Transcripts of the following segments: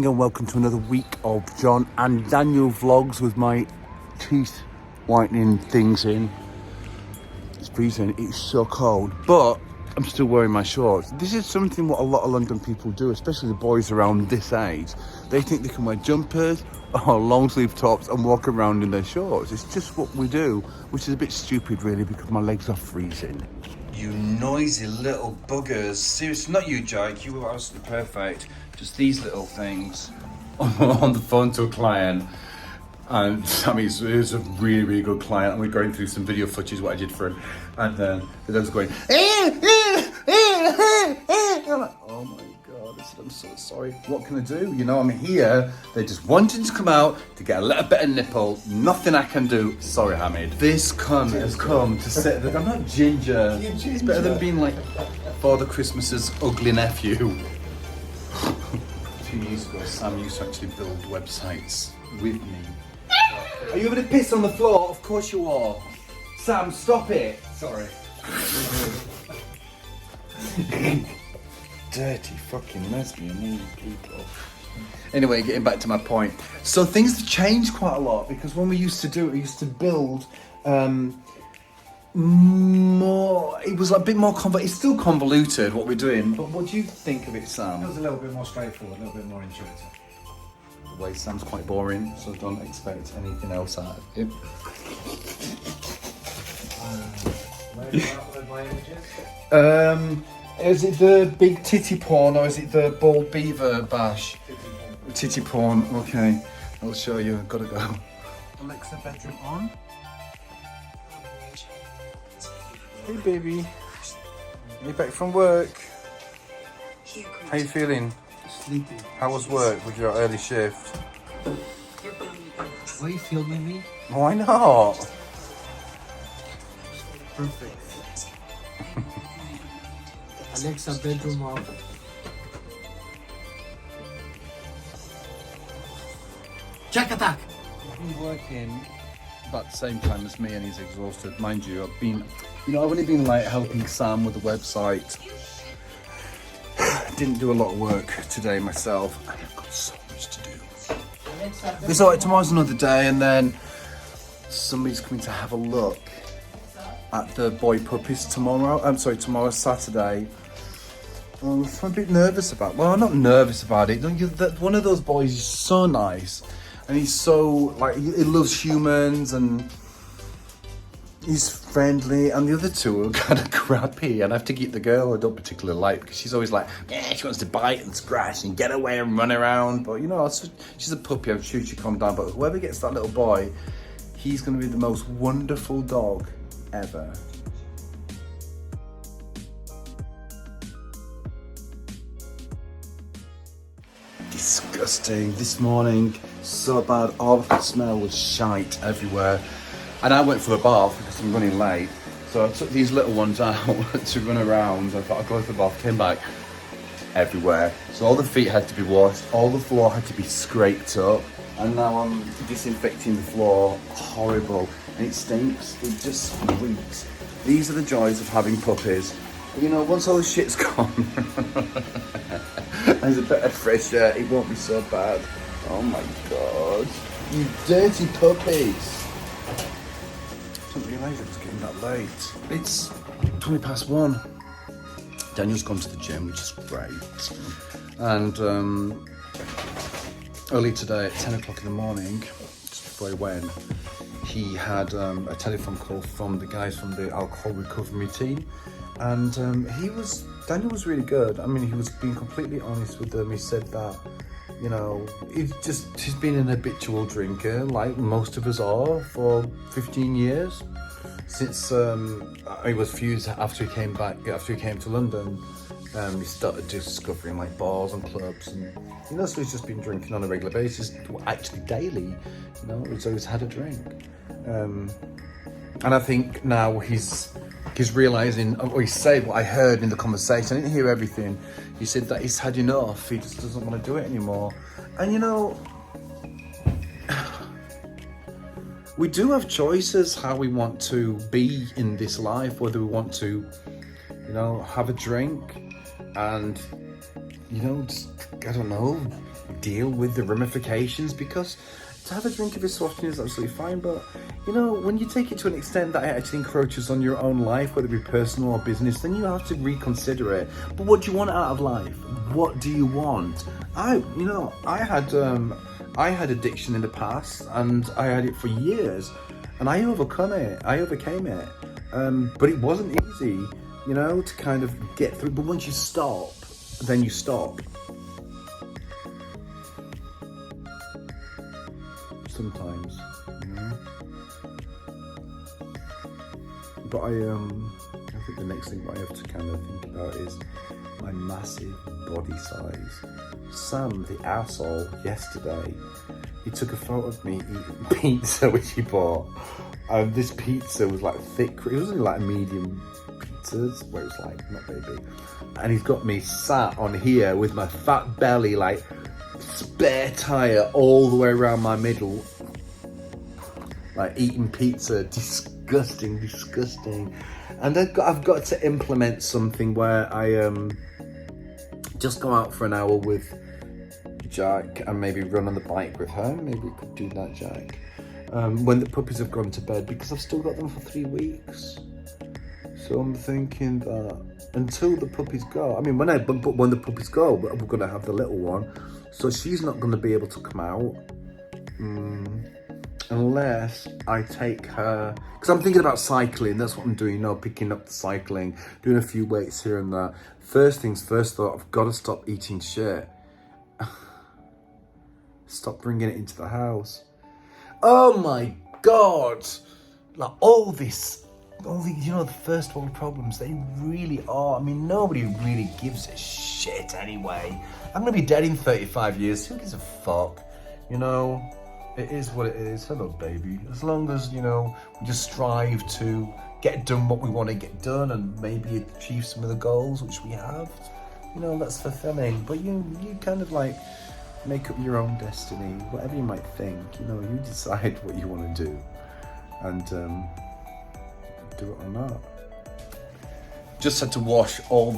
And welcome to another week of John and Daniel vlogs with my teeth whitening things in. It's freezing, it's so cold, but I'm still wearing my shorts. This is something what a lot of London people do, especially the boys around this age. They think they can wear jumpers or long sleeve tops and walk around in their shorts. It's just what we do, which is a bit stupid really because my legs are freezing. You noisy little buggers. Seriously, not you, Jake, you were absolutely perfect. Just these little things on the phone to a client. And I mean, it was a really, really good client. And we're going through some video footage, what I did for him. And then the dog's going, I'm like, oh my God, I said, I'm so sorry. What can I do? You know, I'm here. They're just wanting to come out to get a little bit of nipple. Nothing I can do. Sorry, Hamid. This cunt has come to sit there. I'm not ginger. It's better than being like Father Christmas's ugly nephew. 2 years ago, Sam used to actually build websites with me. Are you going to piss on the floor? Of course you are. Sam, stop it. Sorry. Dirty fucking lesbian, these people. Anyway, getting back to my point. So things have changed quite a lot because when we used to do it, we used to build more. It was a bit more it's still convoluted what we're doing, but what do you think of it, Sam? It was a little bit more straightforward, a little bit more intuitive. The way Sam's quite boring, so don't expect anything else out of him. Where do you at with my images? Is it the big titty porn or is it the bald beaver bash? Titty porn, okay. I'll show you, gotta go. Alexa, bedroom on. Hey baby, are you back from work? How you feeling? Sleepy. How was work with your early shift? Why are you filming me? Why not? Perfect. Alexa, bedroom on. Check attack! I've been working about the same time as me and he's exhausted. Mind you, I've only been like helping Sam with the website. Didn't do a lot of work today myself. And I've got so much to do. It's alright, tomorrow's another day and then somebody's coming to have a look at the boy puppies tomorrow. Tomorrow, Saturday. I'm a bit nervous about it. Well, I'm not nervous about it. One of those boys is so nice. And he's so, like, he loves humans and he's friendly. And the other two are kind of crappy. And I have to keep the girl I don't particularly like because she's always like, yeah, she wants to bite and scratch and get away and run around. But, you know, she's a puppy. I'm sure she'll calm down. But whoever gets that little boy, he's going to be the most wonderful dog ever. Disgusting. This morning, so bad. All of the smell was shite everywhere. And I went for a bath because I'm running late. So I took these little ones out to run around. I thought I'd go for the bath, came back everywhere. So all the feet had to be washed, all the floor had to be scraped up. And now I'm disinfecting the floor. Horrible. And it stinks. It just reeks. These are the joys of having puppies. But you know, once all the shit's gone, there's a bit of fresh air, it won't be so bad. Oh my God. You dirty puppies. I didn't realise it was getting that late. It's 1:20. Daniel's gone to the gym, which is great. And early today at 10 o'clock in the morning, just before he went, he had a telephone call from the guys from the alcohol recovery team. And Daniel was really good. I mean, he was being completely honest with them. He said that, you know, he's been an habitual drinker, like most of us are, for 15 years. Since he was fused after he came to London, He started discovering like bars and clubs, and so he's just been drinking on a regular basis, actually daily. He's always had a drink, and I think now he's realizing, or he said what I heard in the conversation. I didn't hear everything. He said that he's had enough. He just doesn't want to do it anymore. And we do have choices how we want to be in this life, whether we want to, have a drink and, just, I don't know, deal with the ramifications, because to have a drink every so often is absolutely fine, but, when you take it to an extent that it actually encroaches on your own life, whether it be personal or business, then you have to reconsider it. But what do you want out of life? What do you want? I had addiction in the past, and I had it for years, and I overcame it. But it wasn't easy, to kind of get through. But once you stop, then you stop. Sometimes, But I think the next thing I have to kind of think about is my massive body size. Sam, the arsehole, yesterday, he took a photo of me eating pizza, which he bought. And this pizza was like thick, it wasn't like a medium pizza, where it was like not very big. And he's got me sat on here with my fat belly, like spare tire all the way around my middle, like eating pizza. Disgusting. And I've got to implement something where I just go out for an hour with Jack and maybe run on the bike with her. Maybe we could do that, Jack. When the puppies have gone to bed, because I've still got them for 3 weeks. So I'm thinking that until the puppies go, when the puppies go, we're going to have the little one. So she's not going to be able to come out. Unless I take her, because I'm thinking about cycling. That's what I'm doing, picking up the cycling, doing a few weights here and there. First things first, though, I've got to stop eating shit. Stop bringing it into the house. Oh my God! Like all the the first world problems, they really are. Nobody really gives a shit anyway. I'm gonna be dead in 35 years. Who gives a fuck? It is what it is. Hello, baby. As long as, we just strive to get done what we want to get done and maybe achieve some of the goals which we have, that's fulfilling. But you kind of like make up your own destiny, whatever you might think. You decide what you want to do and do it or not. Just had to wash all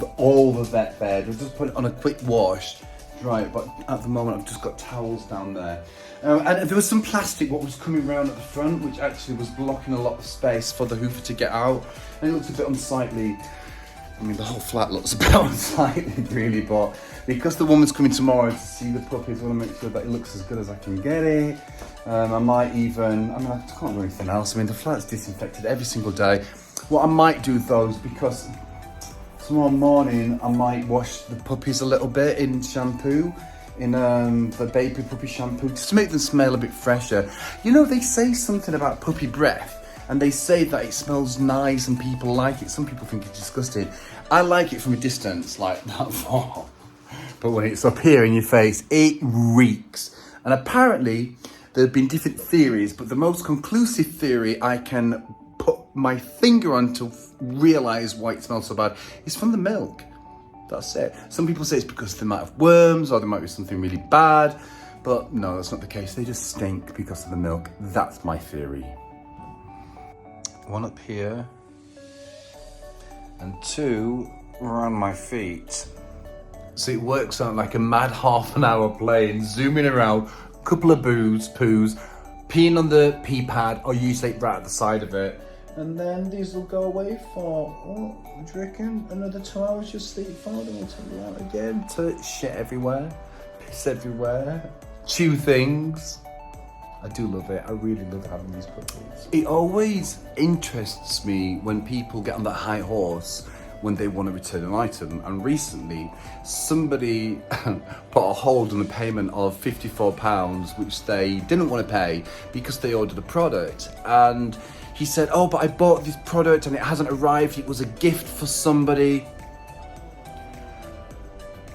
the vet bed. I've just put it on a quick wash, dry it, but at the moment I've just got towels down there. And there was some plastic what was coming around at the front, which actually was blocking a lot of space for the hoover to get out, and it looks a bit unsightly. The whole flat looks a bit unsightly really, but because the woman's coming tomorrow to see the puppies, I want to make sure that it looks as good as I can get it. I might even, I can't do anything else. The flat's disinfected every single day. What I might do though is, because tomorrow morning I might wash the puppies a little bit in shampoo, in the baby puppy shampoo, just to make them smell a bit fresher. They say something about puppy breath, and they say that it smells nice and people like it. Some people think it's disgusting. I like it from a distance, like that far. But when it's up here in your face, it reeks. And apparently, there have been different theories, but the most conclusive theory I can put my finger on to realise why it smells so bad is from the milk. That's it. Some people say it's because they might have worms or there might be something really bad, but no, that's not the case. They just stink because of the milk. That's my theory. One up here and two around my feet. So it works out like a mad half-an-hour plane, zooming around, couple of poos, peeing on the pee pad or usually right at the side of it. And then these will go away for, do you reckon, another 2 hours just sleep fine, and we'll take you out again to shit everywhere, piss everywhere, chew things. I do love it. I really love having these puppies. It always interests me when people get on that high horse when they want to return an item. And recently, somebody put a hold on a payment of £54, which they didn't want to pay because they ordered a product. And he said, oh, but I bought this product and it hasn't arrived. It was a gift for somebody.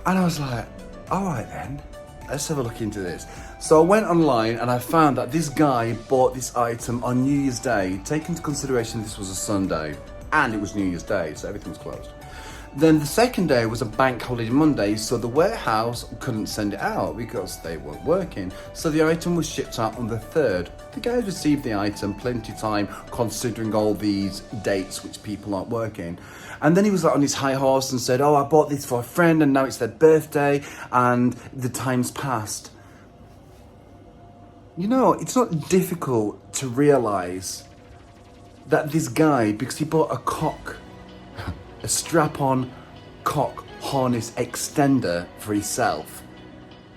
And I was like, all right then, let's have a look into this. So I went online and I found that this guy bought this item on New Year's Day. Take into consideration this was a Sunday and it was New Year's Day, so everything was closed. Then the second day was a bank holiday Monday, so the warehouse couldn't send it out because they weren't working. So the item was shipped out on the 3rd. The guys received the item plenty of time considering all these dates which people aren't working. And then he was like on his high horse and said, oh, I bought this for a friend and now it's their birthday and the time's passed. You know, it's not difficult to realise that this guy, because he bought a strap-on cock harness extender for himself,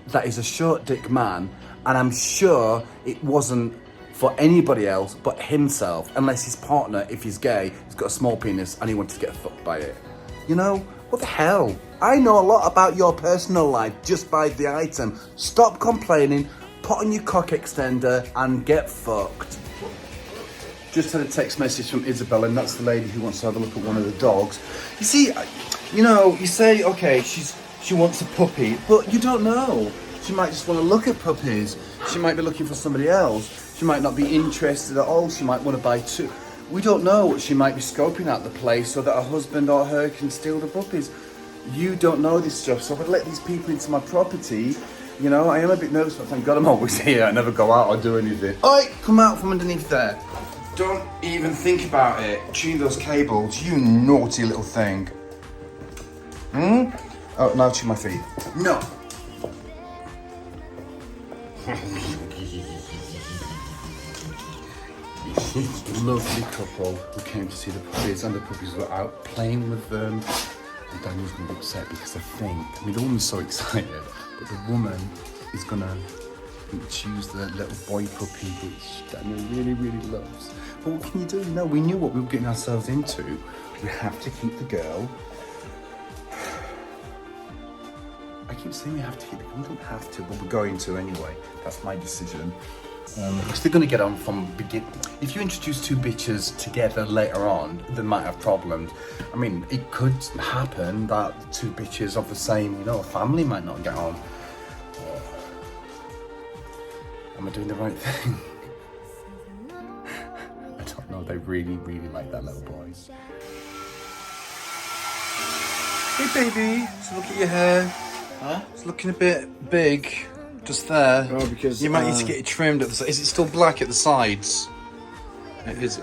that is a short dick man, and I'm sure it wasn't for anybody else but himself, unless his partner, if he's gay, has got a small penis and he wanted to get fucked by it. You know, what the hell? I know a lot about your personal life just by the item. Stop complaining, put on your cock extender and get fucked. Just had a text message from Isabel, and that's the lady who wants to have a look at one of the dogs. You see, you know, you say, okay, she wants a puppy, but you don't know. She might just want to look at puppies. She might be looking for somebody else. She might not be interested at all. She might want to buy two. We don't know. She might be scoping out the place so that her husband or her can steal the puppies. You don't know this stuff, so I would let these people into my property. You know, I am a bit nervous, but thank God I'm always here. I never go out or do anything. Oi, come out from underneath there. Don't even think about it. Chew those cables, you naughty little thing. Oh, now chew my feet. No. Lovely couple who came to see the puppies, and the puppies were out playing with them. And Daniel's gonna be upset because I mean, the woman's so excited, but the woman is gonna choose the little boy puppy, which Daniel really, really loves. But what can you do? No, we knew what we were getting ourselves into. We have to keep the girl. I keep saying we have to keep the girl. We don't have to, but we're going to anyway. That's my decision. Because they're going to get on from beginning. If you introduce two bitches together later on, they might have problems. I mean, it could happen that two bitches of the same, you know, family might not get on. Am I doing the right thing? I don't know. They really, really like that little boy. Hey, baby. So look at your hair. Huh? It's looking a bit big. Just there. Oh, because you might need to get it trimmed at the sides. Is it still black at the sides? It is.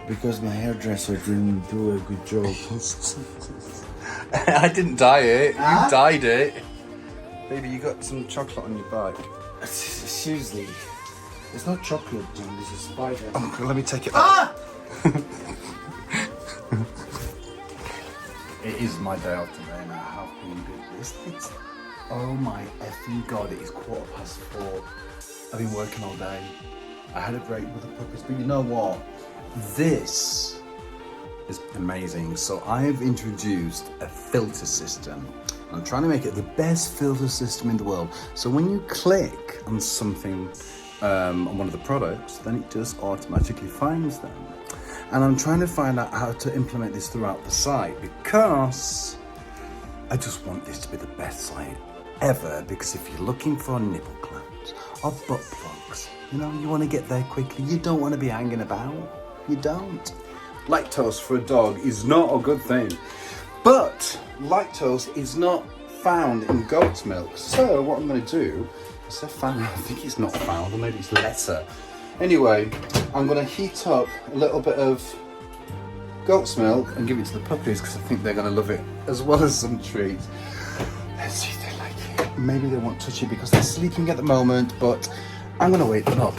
Because my hairdresser didn't do a good job. I didn't dye it. Huh? You dyed it. Baby, you got some chocolate on your back. Seriously. It's not chocolate, John. This is spider. Oh, let me take it out. It is my day off today and I have been busy. Oh my effing God, it is 4:15. I've been working all day. I had a break with the puppies, but you know what? This is amazing. So I have introduced a filter system. I'm trying to make it the best filter system in the world. So when you click on something, on one of the products, then it just automatically finds them. And I'm trying to find out how to implement this throughout the site because I just want this to be the best site ever, because if you're looking for nipple clamps or butt plugs, you know, you want to get there quickly. You don't want to be hanging about. You don't. Lactose for a dog is not a good thing. But lactose is not found in goat's milk. So what I'm going to do is I think it's not found, or maybe it's lesser. Anyway, I'm going to heat up a little bit of goat's milk and give it to the puppies because I think they're going to love it, as well as some treats. Let's see if they like it. Maybe they won't touch it because they're sleeping at the moment, but I'm going to wake them up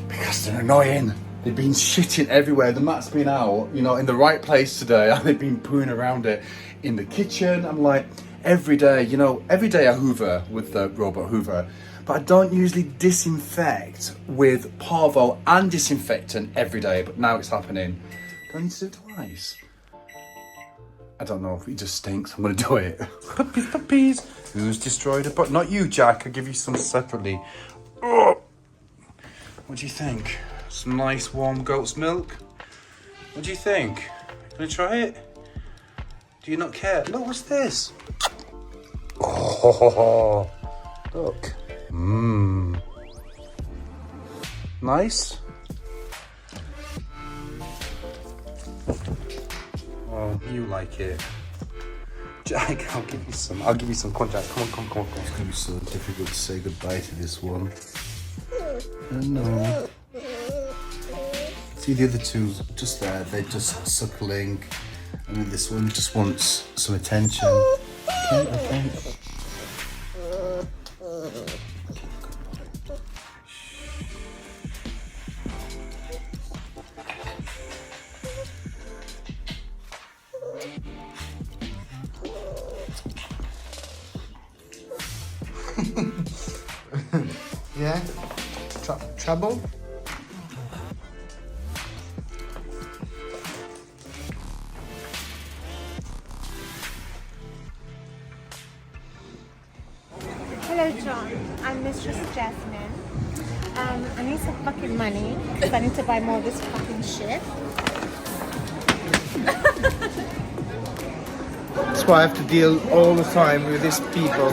because they're annoying. They've been shitting everywhere. The mat's been out, you know, in the right place today, and they've been pooing around it in the kitchen. I'm like, every day, you know, every day I hoover with the robot hoover, but I don't usually disinfect with Parvo and disinfectant every day, but now it's happening. Do I need to do it twice? I don't know, it just stinks. I'm gonna do it. Puppies, puppies. Who's destroyed a butt? Not you, Jack. I'll give you some separately. Oh. What do you think? Some nice warm goat's milk. What do you think? Gonna try it? Do you not care? Look, what's this? Oh, look. Mmm. Nice. Oh, you like it. Jack, I'll give you some. I'll give you some. Come on, Jack. Come on. It's gonna be so difficult to say goodbye to this one. No. See the other two just there. They're just suckling, and then this one just wants some attention. Okay. Yeah? Trouble? Hello, John. I'm Mistress Jasmine. I need some fucking money because I need to buy more of this fucking shit. That's why I have to deal all the time with these people.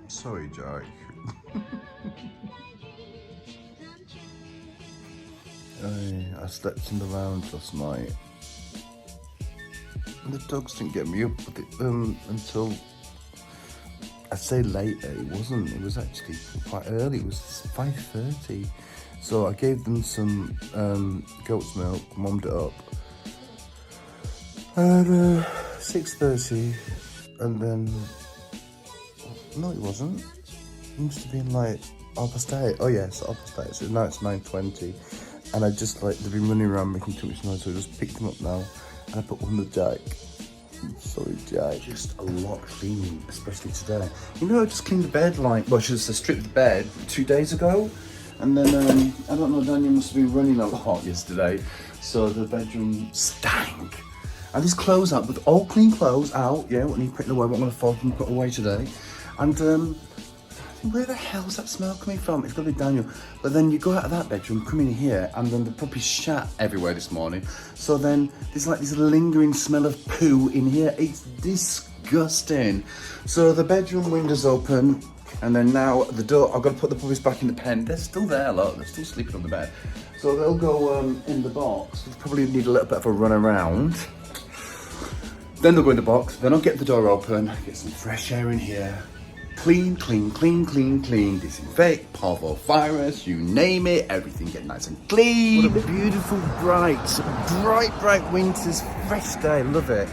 Sorry, Jack. I slept in the lounge last night. And the dogs didn't get me up until, I'd say later. It wasn't. It was actually quite early. It was 5:30. So I gave them some goat's milk, warmed it up. And 6:30, and then no, it wasn't. It must have been like 8:30. Oh yes, 8:30. So now it's 9:20, and I just they've been running around making too much noise. So I just picked them up now, and I put one on the Jack. Sorry, Jack. Just a lot of cleaning, especially today. You know, I just cleaned the bed just stripped the bed 2 days ago. And then, I don't know, Daniel must have been running a lot yesterday, so the bedroom stank. And his clothes out, with all clean clothes out, yeah, what need putting away, what I'm going to fold and put away today. And, I think, where the hell's that smell coming from? It's got to be Daniel. But then you go out of that bedroom, come in here, and then the puppies shat everywhere this morning. So then there's like this lingering smell of poo in here. It's disgusting. So the bedroom window's open. And then now the door, I've got to put the puppies back in the pen. They're still there, look, they're still sleeping on the bed. So they'll go in the box. They'll probably need a little bit of a run around. Then they'll go in the box, then I'll get the door open, get some fresh air in here. Clean, disinfect, parvovirus, you name it, everything get nice and clean. What a beautiful, bright winter's fresh day, love it.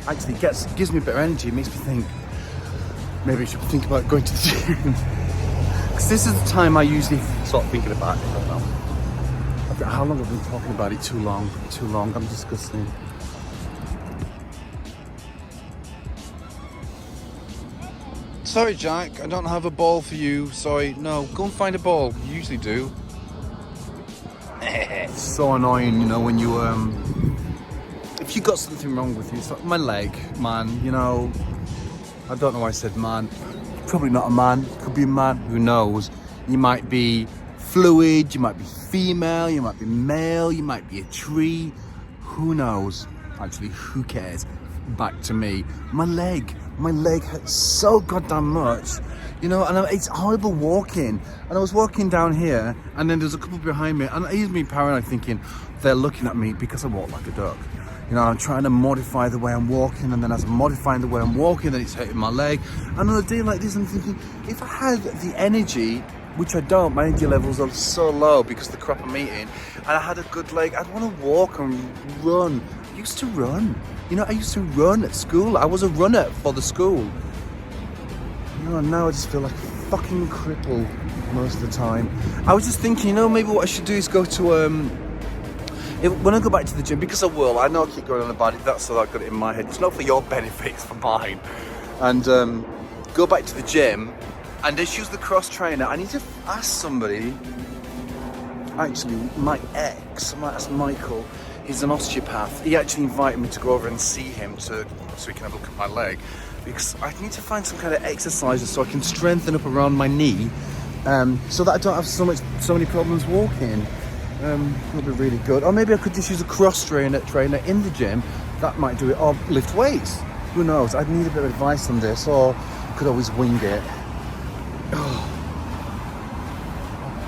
Actually gives me a bit of energy, makes me think, maybe I should think about going to the gym. Because this is the time I usually start thinking about it. I don't know. How long have I been talking about it? Too long. I'm disgusting. Sorry, Jack. I don't have a ball for you. Sorry. No, go and find a ball. You usually do. It's so annoying, you know, when you if you got something wrong with you. It's like my leg, man. You know. I don't know why I said man. Probably not a man. Could be a man. Who knows? You might be fluid. You might be female. You might be male. You might be a tree. Who knows? Actually, who cares? Back to me. My leg hurts so goddamn much. You know, and it's horrible walking. And I was walking down here, and then there's a couple behind me. And it used me paranoid thinking, they're looking at me because I walk like a duck. You know, I'm trying to modify the way I'm walking, and then as I'm modifying the way I'm walking, then it's hurting my leg. And on a day like this, I'm thinking, if I had the energy, which I don't, my energy levels are so low because of the crap I'm eating, and I had a good leg, I'd want to walk and run. I used to run. You know, I used to run at school. I was a runner for the school. You know, and now I just feel like a fucking cripple most of the time. I was just thinking, you know, maybe what I should do is go to, when I go back to the gym, because I will, I know I keep going on about it, that's what I've got it in my head. It's not for your benefit, it's for mine. And go back to the gym and just use the cross trainer. I need to ask somebody, actually, my ex, I might ask Michael, he's an osteopath. He actually invited me to go over and see him so he can have a look at my leg. Because I need to find some kind of exercises so I can strengthen up around my knee, so that I don't have so many problems walking. That'll be really good. Or maybe I could just use a cross trainer in the gym. That might do it. Or lift weights. Who knows? I'd need a bit of advice on this, or I could always wing it.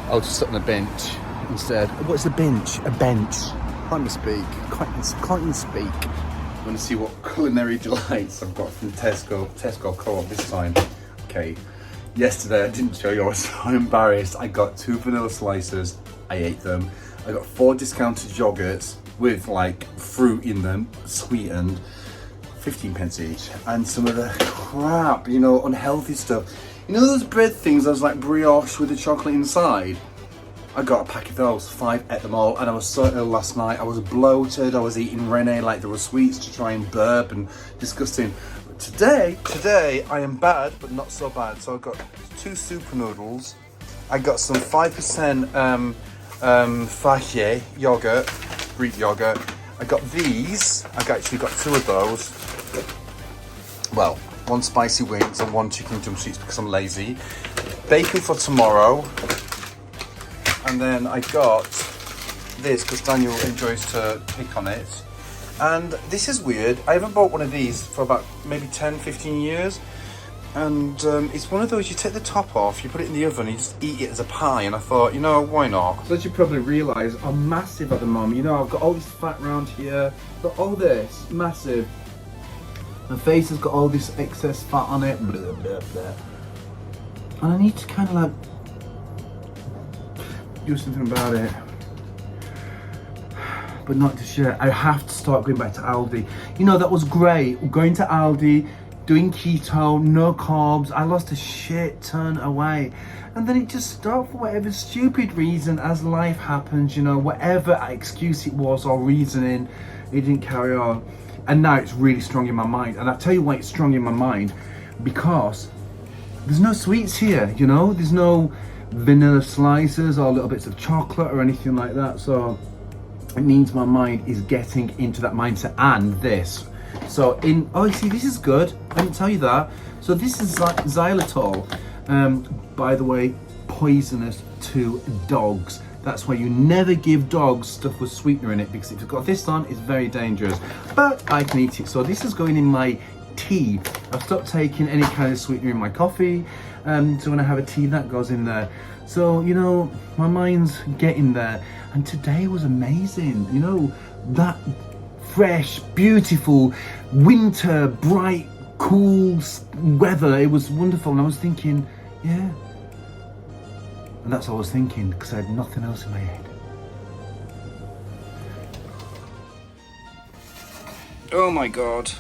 I'll just sit on a bench instead. What's a bench? A bench. Can't even speak. Can't even speak. I'm going to see what culinary delights I've got from Tesco Co-op this time. Okay. Yesterday I didn't show you. I was so embarrassed. I got 2 vanilla slices. I ate them. I got 4 discounted yogurts with like fruit in them, sweetened, 15p each, and some of the crap, you know, unhealthy stuff. You know those bread things, those like brioche with the chocolate inside? I got a pack of those, 5, ate them all, and I was so ill last night. I was bloated, I was eating Rene like there were sweets to try and burp, and disgusting. But today I am bad, but not so bad. So I got 2 super noodles. I got some 5% Fage yogurt, Greek yogurt. I got these. I actually got 2 of those. Well, 1 spicy wings and 1 chicken drumsticks because I'm lazy. Bacon for tomorrow. And then I got this because Daniel enjoys to pick on it. And this is weird. I haven't bought one of these for about maybe 10, 15 years. And it's one of those, you take the top off, you put it in the oven, you just eat it as a pie. And I thought, you know, why not? So as you probably realise, I'm massive at the moment. You know, I've got all this fat around here. Got all this, massive. My face has got all this excess fat on it. Blah, blah, blah. And I need to kind of like do something about it, but not just yet. I have to start going back to Aldi. You know, that was great, going to Aldi, doing keto, no carbs. I lost a shit ton of weight, and then it just stopped for whatever stupid reason, as life happens, you know, whatever excuse it was or reasoning, it didn't carry on. And now it's really strong in my mind, and I'll tell you why it's strong in my mind, because there's no sweets here, you know, there's no vanilla slices or little bits of chocolate or anything like that. So it means my mind is getting into that mindset. And this, so in, oh, you see, this is good. I didn't tell you that. So this is xylitol, by the way, poisonous to dogs. That's why you never give dogs stuff with sweetener in it, because if you've got this on, it's very dangerous. But I can eat it. So this is going in my tea. I've stopped taking any kind of sweetener in my coffee. So when I have a tea, that goes in there. So, you know, my mind's getting there. And today was amazing. You know, that fresh, beautiful, winter, bright, cool weather. It was wonderful. And I was thinking, yeah. And that's what I was thinking, because I had nothing else in my head. Oh my God.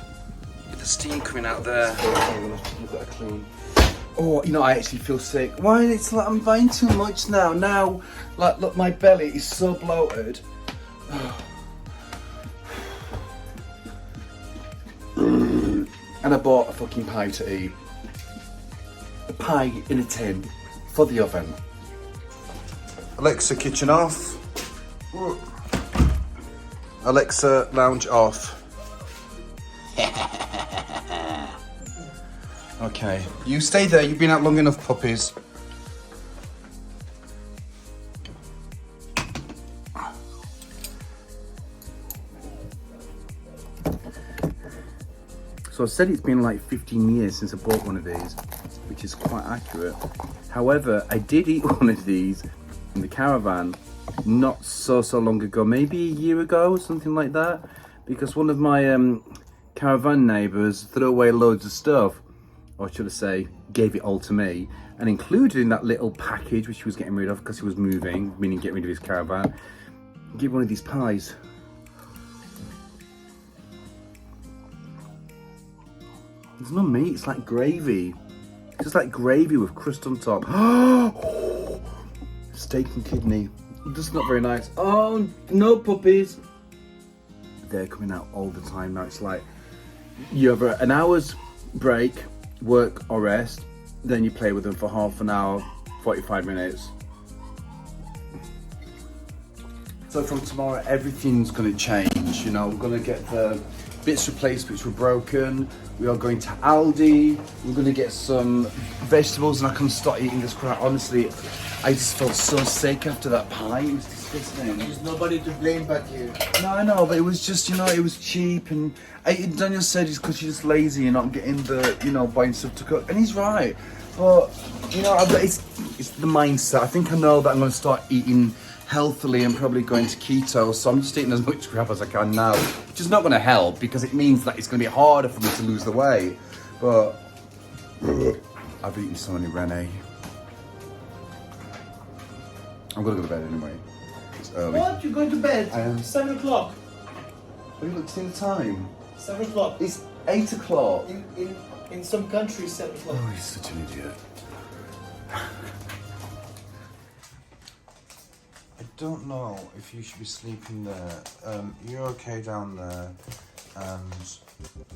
With the steam coming out there. You've got to clean. Oh, you know, I actually feel sick. Why? It's like I'm buying too much now. Now, like, look, my belly is so bloated. And I bought a fucking pie to eat. A pie in a tin for the oven. Alexa, kitchen off. Alexa, lounge off. Okay, you stay there. You've been out long enough, puppies. So I said it's been like 15 years since I bought one of these, which is quite accurate. However, I did eat one of these in the caravan not so long ago, maybe a year ago, something like that, because one of my caravan neighbours threw away loads of stuff, or should I say, gave it all to me, and included in that little package, which he was getting rid of because he was moving, meaning getting rid of his caravan, give one of these pies. There's no meat, it's like gravy. It's just like gravy with crust on top. Steak and kidney. Just not very nice. Oh, no puppies. They're coming out all the time now. It's like you have an hour's break, work or rest, then you play with them for half an hour, 45 minutes. So from tomorrow, everything's going to change. You know, we're going to get the bits replaced which were broken. We are going to Aldi. We're going to get some vegetables and I can start eating this crap. Honestly, I just felt so sick after that pie. It was disgusting. There's nobody to blame but you. No, I know, but it was just, you know, it was cheap. And Daniel said it's because you're just lazy and not getting the, you know, buying stuff to cook. And he's right. But, you know, it's the mindset. I think I know that I'm going to start eating healthily and probably going to keto, so I'm just eating as much crap as I can now, which is not going to help because it means that it's going to be harder for me to lose the weight. But I've eaten so many Rene. I'm going to go to bed anyway. It's early. What? You're going to bed? I am. 7 o'clock. Have you looked at the time? 7 o'clock. It's 8 o'clock. In some countries, 7 o'clock. Oh, he's such an idiot. I don't know if you should be sleeping there. You're okay down there. And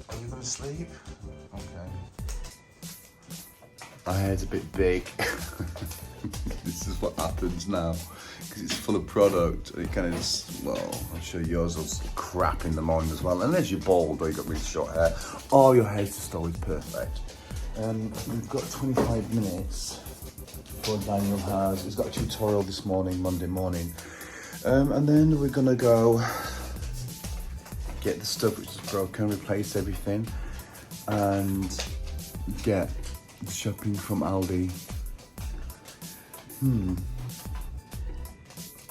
are you going to sleep? Okay. My hair's a bit big. This is what happens now. Because it's full of product. It kind of just, well, I'm sure yours was crap in the morning as well. Unless you're bald or you've got really short hair. Or your hair's just always perfect. We've got 25 minutes. Daniel has. He's got a tutorial this morning, Monday morning. And then we're gonna go get the stuff which is broken, replace everything, and get the shopping from Aldi.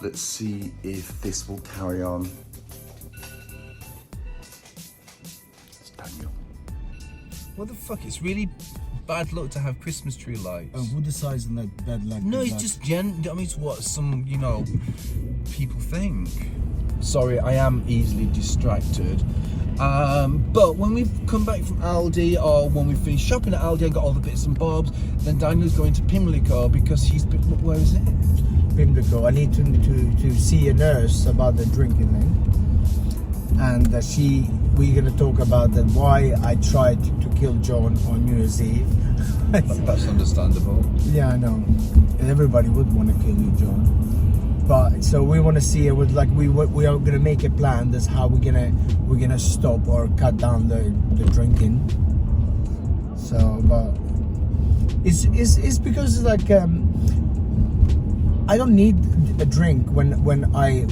Let's see if this will carry on. It's Daniel. What the fuck? It's really bad luck to have Christmas tree lights. Oh, who decides on that bad luck? No, it's just I mean, it's what some, you know, people think. Sorry, I am easily distracted. But when we come back from Aldi, or when we finish shopping at Aldi and got all the bits and bobs, then Daniel's going to Pimlico because he's been, where is it? Pimlico. I need to see a nurse about the drinking thing, and we're gonna talk about that why I tried to kill John on New Year's Eve. That's understandable. Yeah, I know. Everybody would want to kill you, John. But so we want to see it with like we are gonna make a plan. That's how we're gonna stop or cut down the drinking. So, but it's because like I don't need a drink when I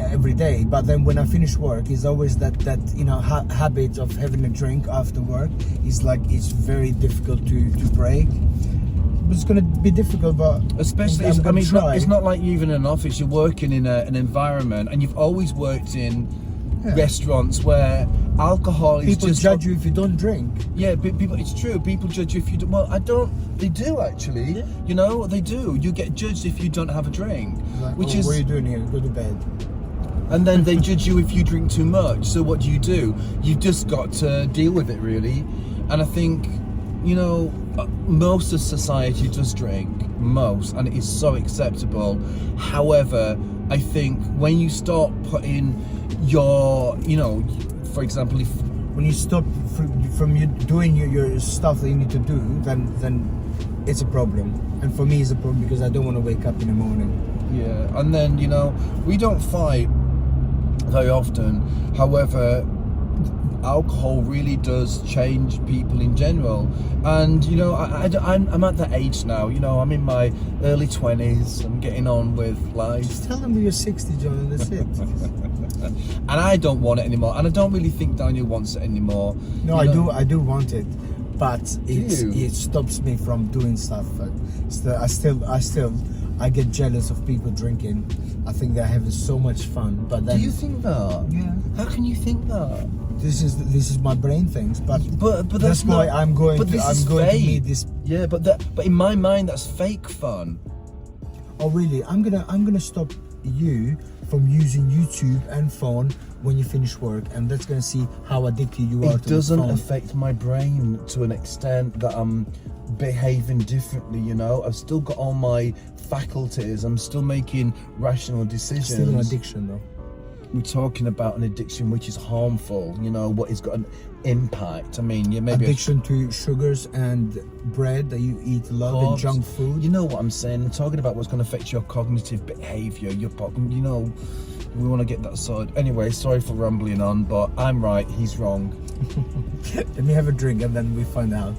every day, but then when I finish work, it's always that you know habit of having a drink after work is like it's very difficult to break. It's going to be difficult, but especially I mean it's not like you're even in an office. You're working in an environment, and you've always worked in restaurants where alcohol is people just judge you if you don't drink. Yeah, people. It's true. People judge you if you don't. Well, I don't. They do actually. Yeah. You know, they do. You get judged if you don't have a drink, Like, which is. What are you doing here? Go to bed. And then they judge you if you drink too much. So what do? You've just got to deal with it, really. And I think, you know, most of society does drink, and it is so acceptable. However, I think when you start putting your, you know, for example, when you stop from you doing your stuff that you need to do, then it's a problem. And for me, it's a problem because I don't want to wake up in the morning. Yeah, and then, you know, we don't fight very often. However, alcohol really does change people in general. And, you know, I'm at that age now. You know, I'm in my early 20s. I'm getting on with life. Just tell them you're 60, John, and that's it. And I don't want it anymore. And I don't really think Daniel wants it anymore. No, I do want it, but it stops me from doing stuff. I get jealous of people drinking. I think they're having so much fun. But then, do you think that? Yeah. How can you think that? This is my brain things, but that's why I'm going to meet this. Yeah, but in my mind that's fake fun. Oh really? I'm gonna stop you from using YouTube and phone when you finish work, and that's gonna see how addicted you are. It doesn't affect my brain to an extent that I'm behaving differently. You know, I've still got all my faculties. I'm still making rational decisions. Still an addiction though. we're talking about an addiction which is harmful, you know, what has got an impact. I mean, you maybe addiction to sugars and bread that you eat a lot and junk food. You know what I'm saying? I'm talking about what's going to affect your cognitive behaviour, you know, we want to get that sorted. Anyway, sorry for rambling on, but I'm right, he's wrong. Let me have a drink and then we find out.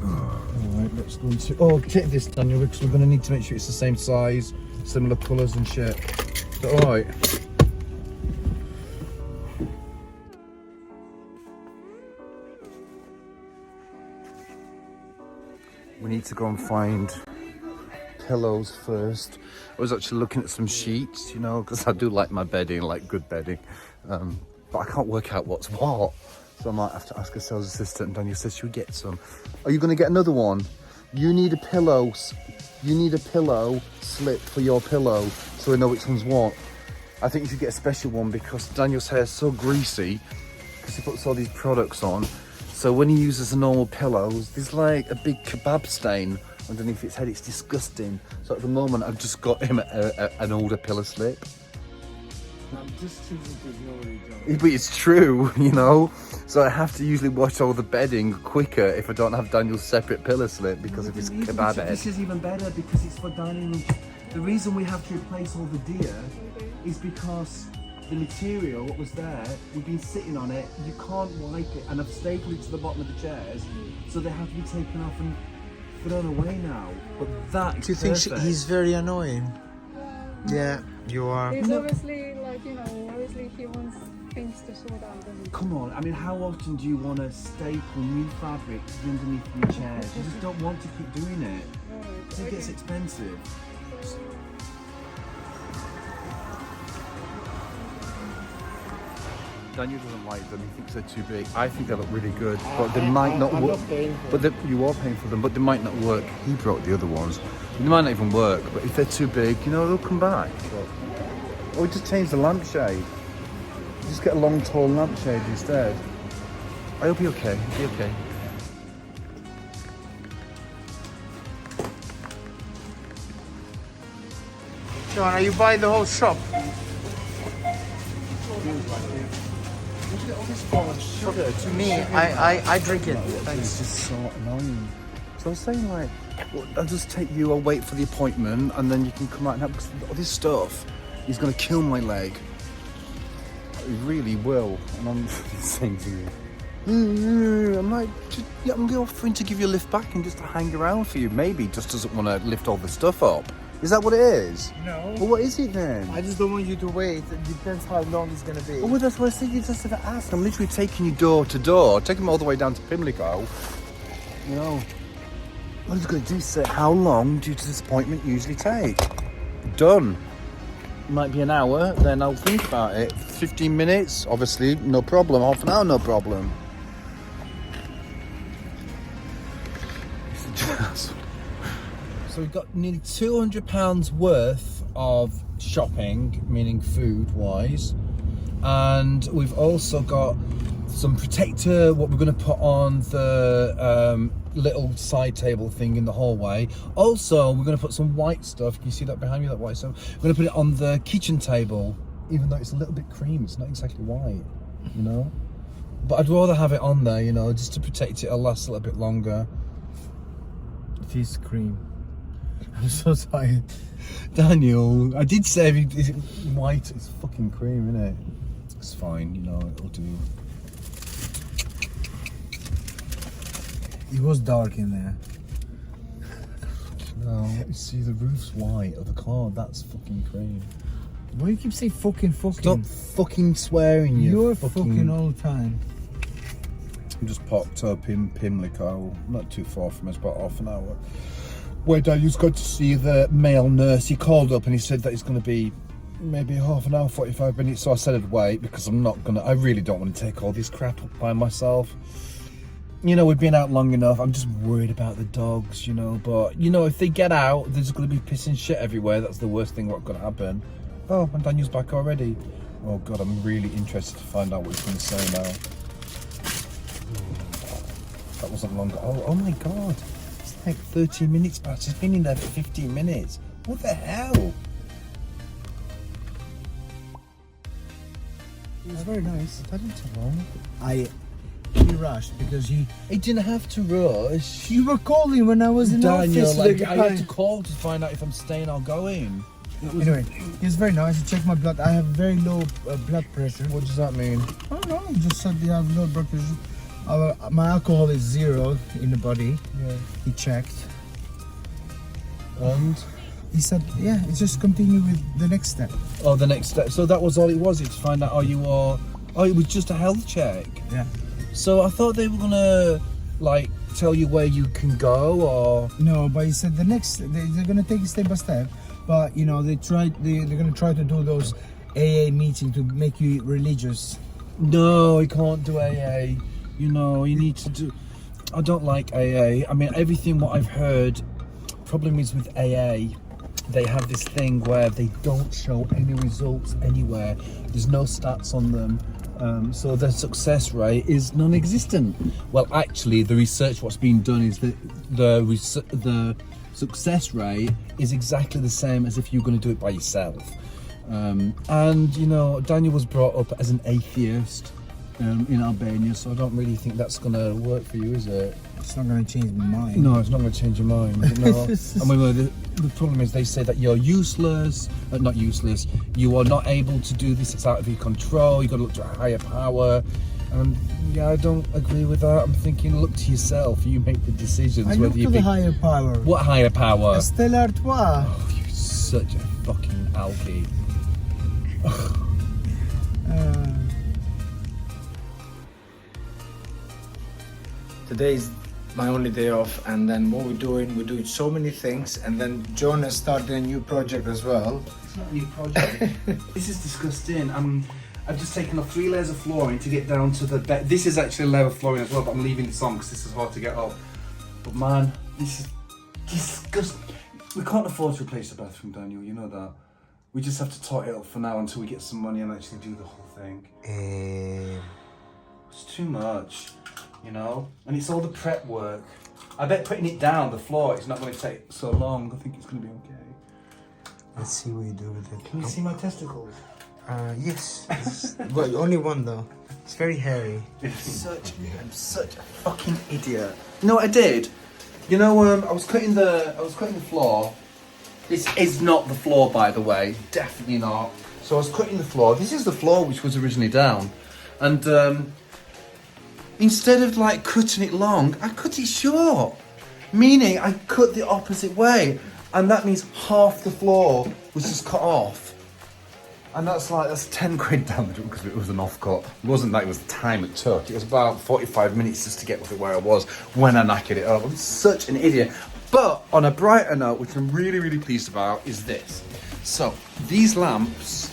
Alright, let's go into... Oh, take this, Daniel, because we're going to need to make sure it's the same size, similar colours and shit. Is that alright? We need to go and find pillows first. I was actually looking at some sheets, you know, because I do like my bedding, like good bedding. But I can't work out what's what. So I might have to ask a sales assistant. And Daniel says, should we get some? Are you going to get another one? You need a pillow. You need a pillow slip for your pillow so we know which one's what. I think you should get a special one because Daniel's hair is so greasy because he puts all these products on. So when he uses the normal pillows, there's like a big kebab stain underneath his head. It's disgusting. So at the moment, I've just got him an older pillow slip. I'm just choosing to ignore you, John. But it's true, you know. So I have to usually wash all the bedding quicker if I don't have Daniel's separate pillow slip because of his kebab head. This is even better because it's for dining room. The reason we have to replace all the deer is because the material, what was there, we've been sitting on it, you can't wipe it, and I've stapled it to the bottom of the chairs, so they have to be taken off and thrown away now. But that's Do you think perfect. he's very annoying? Yeah, you are. He's obviously, like, you know, obviously he wants things to sort out, doesn't he? Come on, I mean, how often do you want to staple new fabric underneath your chairs? You just don't want to keep doing it. Right, It gets expensive. Daniel doesn't like them. He thinks they're too big. I think they look really good, but they might not work. But you are paying for them, but they might not work. He brought the other ones. They might not even work. But if they're too big, you know, they'll come back. Or we just change the lampshade. Just get a long, tall lampshade instead. I'll be okay. Be okay. John, are you buying the whole shop? To me, I drink it. It's Thanks. just so annoying. So I was saying, like, well, I'll just take you, I'll wait for the appointment, and then you can come out and help, because all this stuff is going to kill my leg. It really will. And I'm saying to you, I'm like, yeah, I'm offering to give you a lift back and just to hang around for you. Maybe he just doesn't want to lift all the stuff up. Is that what it is? No. Well, what is it then? I just don't want you to wait. It depends how long it's gonna be. Well, that's what I said. You just have to ask. I'm literally taking you door to door, taking them all the way down to Pimlico. You know, what I was going to do is say, how long do this appointment usually take? Done. Might be an hour, then I'll think about it. 15 minutes, obviously, no problem. Half an hour, no problem. So we've got nearly £200 worth of shopping, meaning food-wise, and we've also got some protector, what we're going to put on the little side table thing in the hallway. Also, we're going to put some white stuff. Can you see that behind me, that white stuff? We're going to put it on the kitchen table, even though it's a little bit cream. It's not exactly white, you know? But I'd rather have it on there, you know, just to protect it. It'll last a little bit longer. It is cream. I'm so tired. Daniel, I did say is it white, it's fucking cream, isn't it? It's fine, you know, it'll do. It was dark in there. No, you see the roof's white of the car, that's fucking cream. Why do you keep saying fucking? Stop fucking swearing, You're fucking all the time. I'm just popped up in Pimlico, not too far from us, about half an hour. Where Daniel's got to see the male nurse. He called up and he said that it's going to be maybe half an hour, 45 minutes. So I said I'd wait because I really don't want to take all this crap up by myself. You know, we've been out long enough. I'm just worried about the dogs, you know. But, you know, if they get out, there's going to be pissing shit everywhere. That's the worst thing what's going to happen. Oh, and Daniel's back already. Oh, God, I'm really interested to find out what he's going to say now. That wasn't long. Oh my God. Like 30 minutes past. She's been in there for 15 minutes. What the hell? It was very nice. That didn't take long. He rushed because he. He didn't have to rush. You were calling when I was in Daniel, office. like, I had to call to find out if I'm staying or going. Anyway, he was very nice. He checked my blood. I have very low blood pressure. What does that mean? I don't know. He just said you have low blood pressure. My alcohol is 0 in the body. Yeah. He checked. And? He said, yeah, it's just continue with the next step. Oh, the next step. So that was all it was? It's to find out, it was just a health check? Yeah. So I thought they were gonna, like, tell you where you can go, or... No, but he said they're gonna take it step by step. But, you know, they're gonna try to do those AA meetings to make you religious. No, you can't do AA. You know, you need to do... I don't like AA. I mean, everything what I've heard, problem is with AA, they have this thing where they don't show any results anywhere. There's no stats on them. So their success rate is non-existent. Well, actually, the research what's been done is that the success rate is exactly the same as if you're going to do it by yourself. And, you know, Daniel was brought up as an atheist in Albania, so I don't really think that's going to work for you, is it? It's not going to change my mind. No, it's not going to change your mind. No. I mean, the problem is they say that you're useless, not useless, you are not able to do this, it's out of your control, you've got to look to a higher power. And yeah, I don't agree with that. I'm thinking, look to yourself, you make the decisions. I look to the higher power. What higher power? Stella Artois. Oh, you're such a fucking alky. Today's my only day off, and then what we're doing so many things, and then John has started a new project as well. It's not a new project. This is disgusting. I've just taken off 3 layers of flooring to get down to the bed. This is actually a layer of flooring as well, but I'm leaving this on because this is hard to get off. But man, this is disgusting. We can't afford to replace the bathroom, Daniel, you know that. We just have to tot it up for now until we get some money and actually do the whole thing. It's too much, you know? And it's all the prep work. I bet putting it down, the floor, is not going to take so long. I think it's going to be okay. Let's see what you do with it. Can you see my testicles? Yes. Well, only one though. It's very hairy. I'm such a fucking idiot. You know what I did? You know, I was cutting the floor. This is not the floor, by the way. Definitely not. So I was cutting the floor. This is the floor which was originally down, and instead of like cutting it long, I cut it short. Meaning I cut the opposite way, and that means half the floor was just cut off. And that's 10 quid down the drain because it was an offcut. It wasn't that it was the time it took. It was about 45 minutes just to get with it where I was when I knackered it up. I'm such an idiot. But on a brighter note, which I'm really, really pleased about, is this. So these lamps,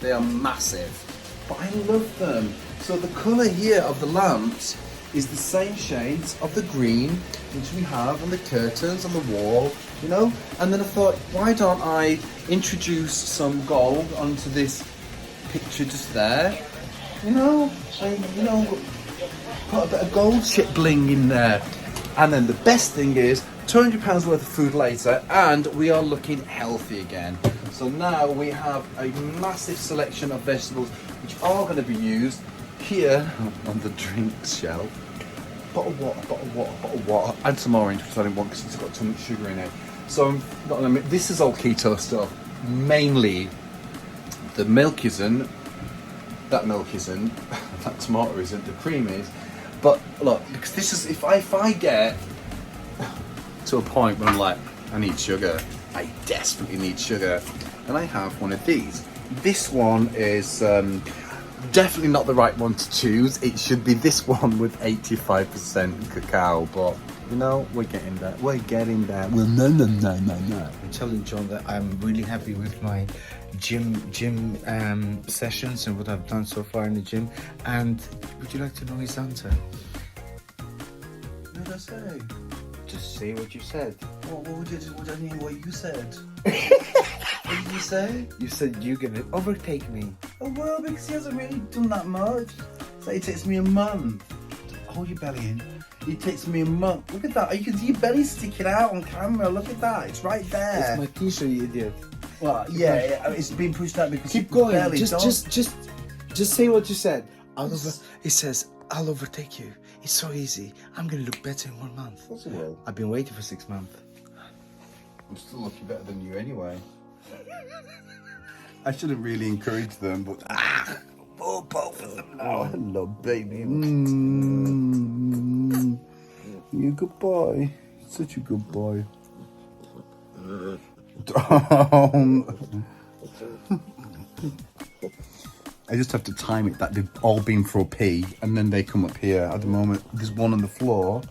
they are massive, but I love them. So the colour here of the lamps is the same shades of the green which we have on the curtains on the wall, you know? And then I thought, why don't I introduce some gold onto this picture just there? You know, put a bit of gold shit bling in there. And then the best thing is, £200 worth of food later, and we are looking healthy again. So now we have a massive selection of vegetables which are going to be used here on the drinks shelf. Bottle of water. Add some orange because I didn't want because it's got too much sugar in it. So I'm not gonna admit, this is all keto stuff. Mainly, the milk isn't. That milk isn't. That tomato isn't. The cream is. But look, because this is if I get to a point where I'm like, I need sugar. I desperately need sugar, and I have one of these. This one is definitely not the right one to choose. It should be this one with 85% cacao, but you know, we're getting there. We're getting there. Well, no. I'm telling John that I'm really happy with my gym sessions and what I've done so far in the gym. And would you like to know his answer? What did I say? Just say what you said. What I mean? What you said? What did you say? You said you're gonna overtake me. Oh well, because he hasn't really done that much. So it takes me a month to hold your belly in. It takes me a month. Look at that. You can see your belly sticking out on camera. Look at that. It's right there. It's my t-shirt, you idiot. Well, yeah, it's been pushed out because Keep people's going. belly Just say what you said. It says, I'll overtake you. It's so easy. I'm gonna look better in 1 month. Of course it will. I've been waiting for 6 months. I'm still looking better than you anyway. I shouldn't really encourage them, but both of them now. Hello, baby. You a good boy. Such a good boy. I just have to time it that they've all been for a pee and then they come up here. At the moment, there's one on the floor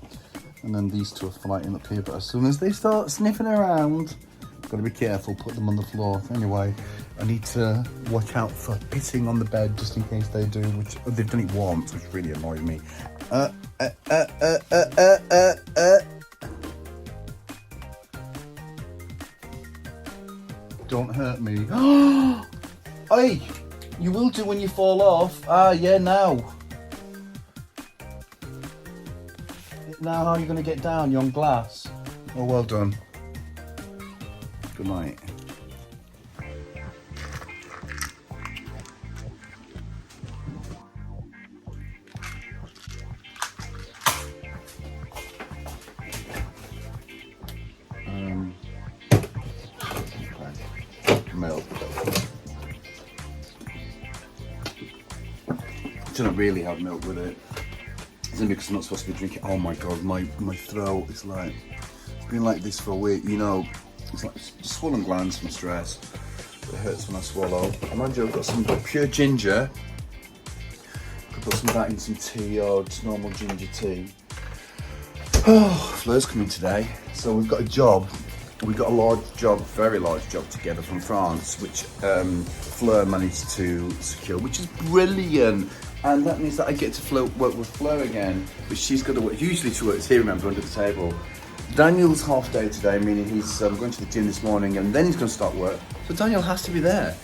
and then these two are flighting up here. But as soon as they start sniffing around, got to be careful, put them on the floor. Anyway, I need to watch out for pissing on the bed just in case they do, which they've done it once, which really annoys me. Don't hurt me. Hey, you will do when you fall off. Ah, yeah, now. Now how are you going to get down? You're on glass. Oh, well done. Good night. Milk. Shouldn't really have milk with it. It's only because I'm not supposed to be drinking. Oh my god, my throat is like, it's been like this for a week. You know, it's like swollen glands from stress. It hurts when I swallow. And mind you, I've got some pure ginger. Could put some of that in some tea or just normal ginger tea. Oh, Fleur's coming today, so we've got a job. We got a large job, very large job together from France, which Fleur managed to secure, which is brilliant. And that means that I get to work with Fleur again, but she's got to work. Usually she works here, remember, under the table. Daniel's half day today, meaning he's going to the gym this morning and then he's going to start work. So Daniel has to be there.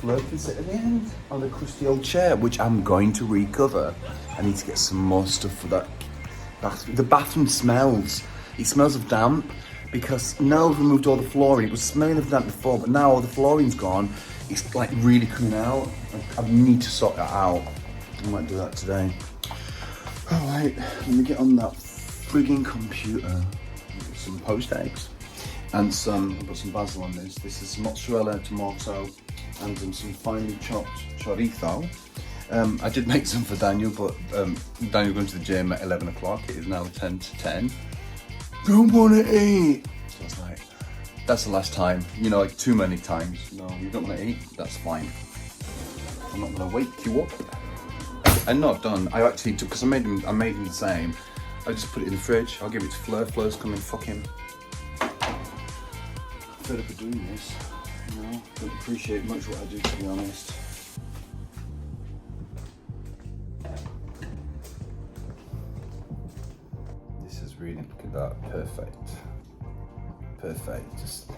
Fleur can sit at the end on the crusty old chair, which I'm going to recover. I need to get some more stuff for that bathroom. The bathroom smells. It smells of damp. Because now I've removed all the flooring. It was smelling of that before, but now all the flooring's gone. It's like really coming out. I need to sort that out. I might do that today. All right, let me get on that frigging computer. Some poached eggs and I'll put some basil on this. This is mozzarella, tomato, and some finely chopped chorizo. I did make some for Daniel, but Daniel going to the gym at 11 o'clock. It is now 10 to 10. Don't want to eat. So I was like, that's the last time. You know, like too many times. No, you don't want to eat. That's fine. I'm not going to wake you up. I'm not done. I actually took, because I made him the same. I just put it in the fridge. I'll give it to Fleur. Fleur's coming. Fuck him. Fed up of doing this. You know, don't appreciate much what I do, to be honest. Really, look at that, perfect. Perfect, just...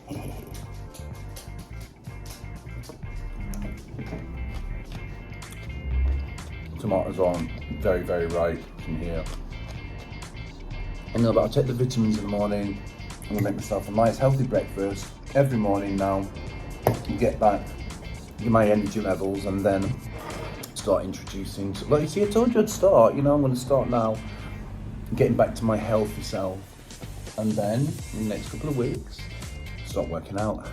Tomatoes on, very, very ripe from here. I know, but I'll take the vitamins in the morning. I'm gonna make myself a nice healthy breakfast every morning now. Get back, get my energy levels, and then start introducing. Like you see, I told you I'd start, you know, I'm gonna start now. Getting back to my healthy self, and then in the next couple of weeks start working out.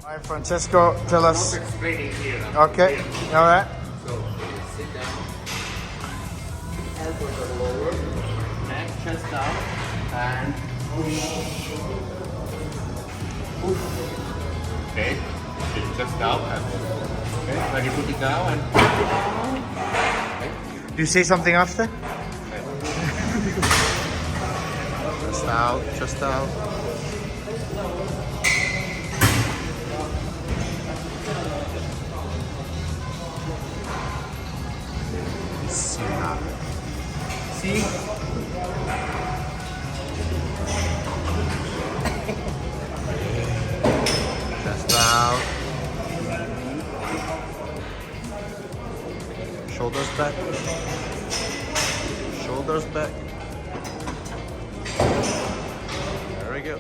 Hi, Francesco, tell us. Explaining here. Okay, all right. So sit down. Elbows are lower. Neck, chest down, and push. Push. Okay. It's just down and. Okay, when you put it down and Do you say something after? Just out, just out. see. Just out. Shoulders back. Shoulders back. There we go.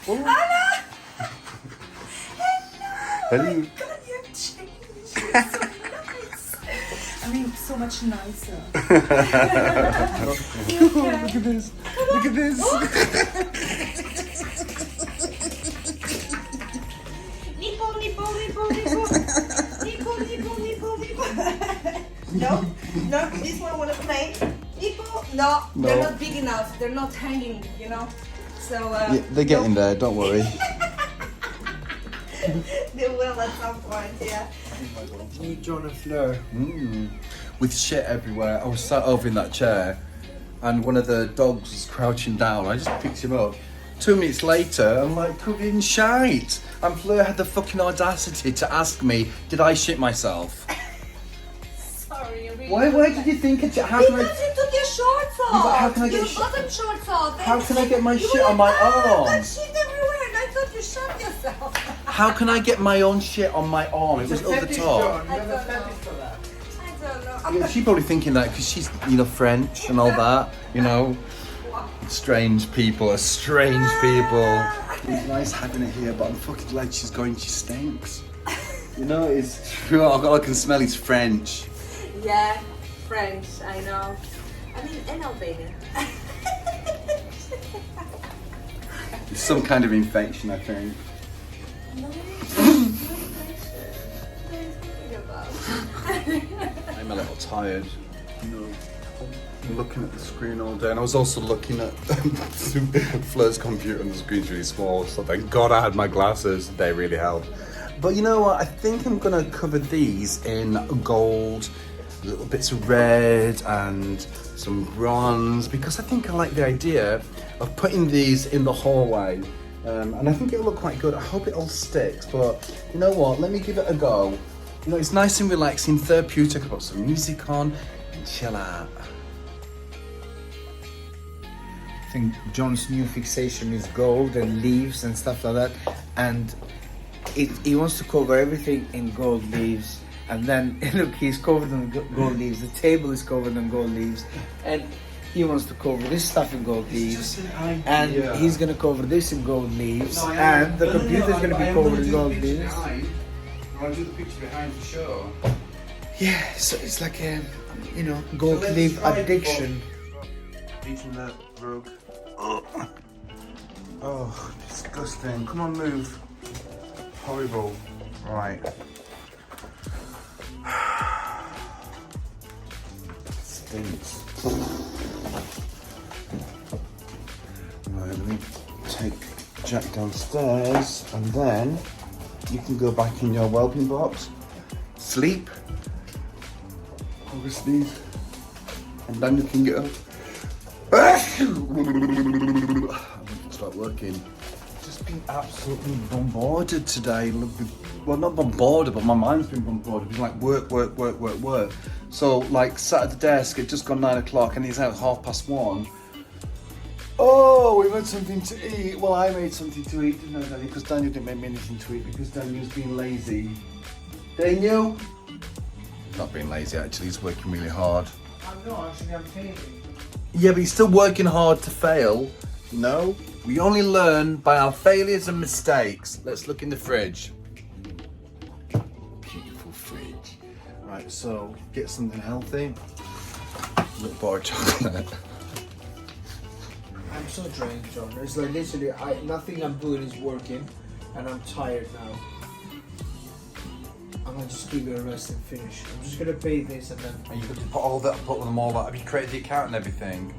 Anna! Hello. God, you've changed. You're so nice. I mean, so much nicer. Look at this. Look at this. Nipple, nipple, nipple, nipple. Nipple, nipple, nipple, nipple. No, no, this one wanna play. Nipple, no, they're not big enough. They're not hanging, you know. So Yeah, they're getting there, don't worry. they will at some point, yeah. Meet John and Fleur. With shit everywhere. I was sat over in that chair and one of the dogs was crouching down. I just picked him up. 2 minutes later, I'm like covered in shite. And Fleur had the fucking audacity to ask me, did I shit myself? Sorry, I really Why did you think it? How can Because you took your shorts but off. how can I get your sh- bottom shorts off. How can I get my You shit were on my like, "Oh, arm?" that shit everywhere, and I thought you shot yourself. How can I get my own shit on my arm? It was over the top. I don't know. Yeah, she's probably thinking that because she's, you know, French and all that, you know. Strange people are strange people. It's nice having it here, but I'm fucking glad she's going. She stinks. You know, it's true. All I can smell is French. Yeah, French, I know. I mean, and Albanian. It's some kind of infection, I think. No, what are you thinking about? I'm a little tired. You know, I'm looking at the screen all day, and I was also looking at Fleur's computer, and the screen's really small. So thank God I had my glasses. They really helped. But you know what? I think I'm gonna cover these in gold, little bits of red, and some bronze, because I think I like the idea of putting these in the hallway. And I think it'll look quite good. I hope it all sticks, but you know what? Let me give it a go. You know, it's nice and relaxing, therapeutic. I've got some music on and chill out. I think John's new fixation is gold and leaves and stuff like that, and he wants to cover everything in gold leaves. And then look, he's covered in gold leaves. The table is covered in gold leaves, and he wants to cover this stuff in gold leaves, and he's gonna cover this in gold leaves, and the computer's gonna be covered in gold leaves. I'll do the picture behind for sure. Yeah, so it's like a, you know, gold leaf addiction. Eating that rug. Oh, disgusting. Come on, move. Horrible. Right. Stinks. Right, let me take Jack downstairs, and then you can go back in your wellbeing box, sleep, obviously, and then you can get up. I want to start working. Just been absolutely bombarded today. Well, not bombarded, but my mind's been bombarded. It's like work. So, like, sat at the desk, it's just gone 9 o'clock, and it's out 1:30. Oh, we've had something to eat. Well, I made something to eat, didn't I, Daniel? Because Daniel didn't make me anything to eat because Daniel's being lazy. Daniel? Not being lazy, actually. He's working really hard. I'm failing. Yeah, but he's still working hard to fail. No, we only learn by our failures and mistakes. Let's look in the fridge. Beautiful fridge. Right, so get something healthy. A little bar of chocolate. I'm so drained, John. It's like literally, nothing I'm doing is working, and I'm tired now. I'm gonna just give it a rest and finish. I'm just gonna pay this and then. And you've got to put them all out. Have you created the account and everything?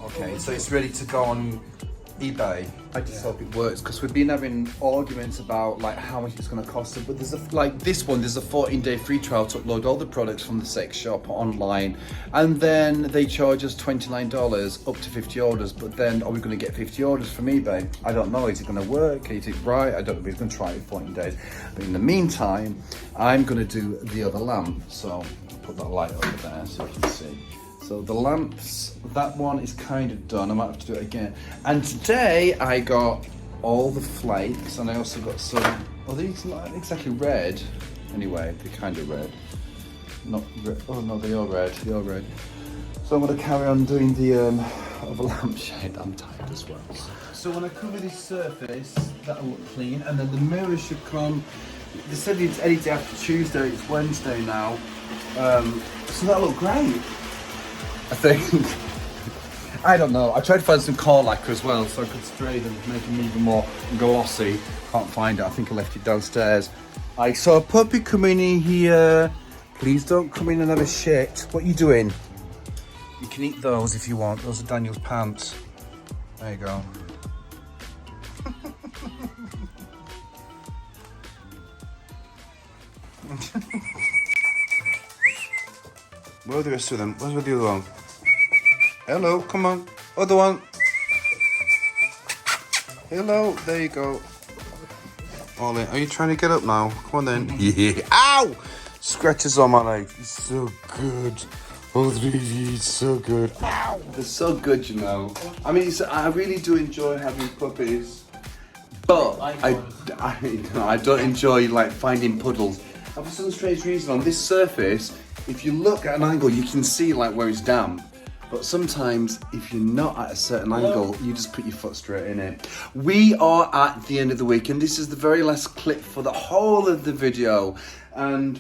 Okay, so it's ready to go on eBay. I just hope it works because we've been having arguments about like how much it's going to cost us. But there's there's a 14-day free trial to upload all the products from the sex shop online, and then they charge us $29 up to 50 orders. But then are we going to get 50 orders from eBay? I don't know. Is it going to work? Is it right? I don't know. We're going to try it in 14 days. But in the meantime, I'm going to do the other lamp. So I'll put that light over there so you can see. So the lamps, that one is kind of done. I might have to do it again. And today I got all the flakes, and I also got some, these not exactly red. Anyway, they're kind of red. Not red. Oh no, they are red. They are red. So I'm going to carry on doing the of a lampshade. I'm tired as well. So when I cover this surface, that'll look clean, and then the mirror should come. They said it's edited after Tuesday. It's Wednesday now, so that'll look great. I think. I don't know. I tried to find some core lacquer as well, so I could spray them, make them even more glossy. Can't find it. I think I left it downstairs. I saw a puppy coming in here. Please don't come in and have a shit. What are you doing? You can eat those if you want. Those are Daniel's pants. There you go. Where are the rest of them? Where's the other one? Hello, come on. Other one. Hello, there you go. Ollie, are you trying to get up now? Come on then. Yeah. Ow! Scratches on my leg. It's so good. Oh, it's so good. Ow! They're so good, you know. I mean, I really do enjoy having puppies, but I don't enjoy like finding puddles. And for some strange reason, on this surface, if you look at an angle, you can see like where it's damp. But sometimes, if you're not at a certain angle, you just put your foot straight in it. We are at the end of the week, and this is the very last clip for the whole of the video. And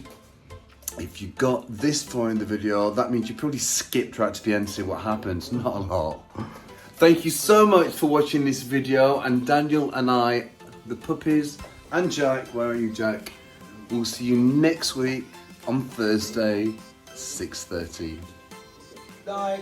if you got this far in the video, that means you probably skipped right to the end to see what happens. Not a lot. Thank you so much for watching this video. And Daniel and I, the puppies, and Jack, where are you, Jack? We'll see you next week on Thursday, 6:30. Bye.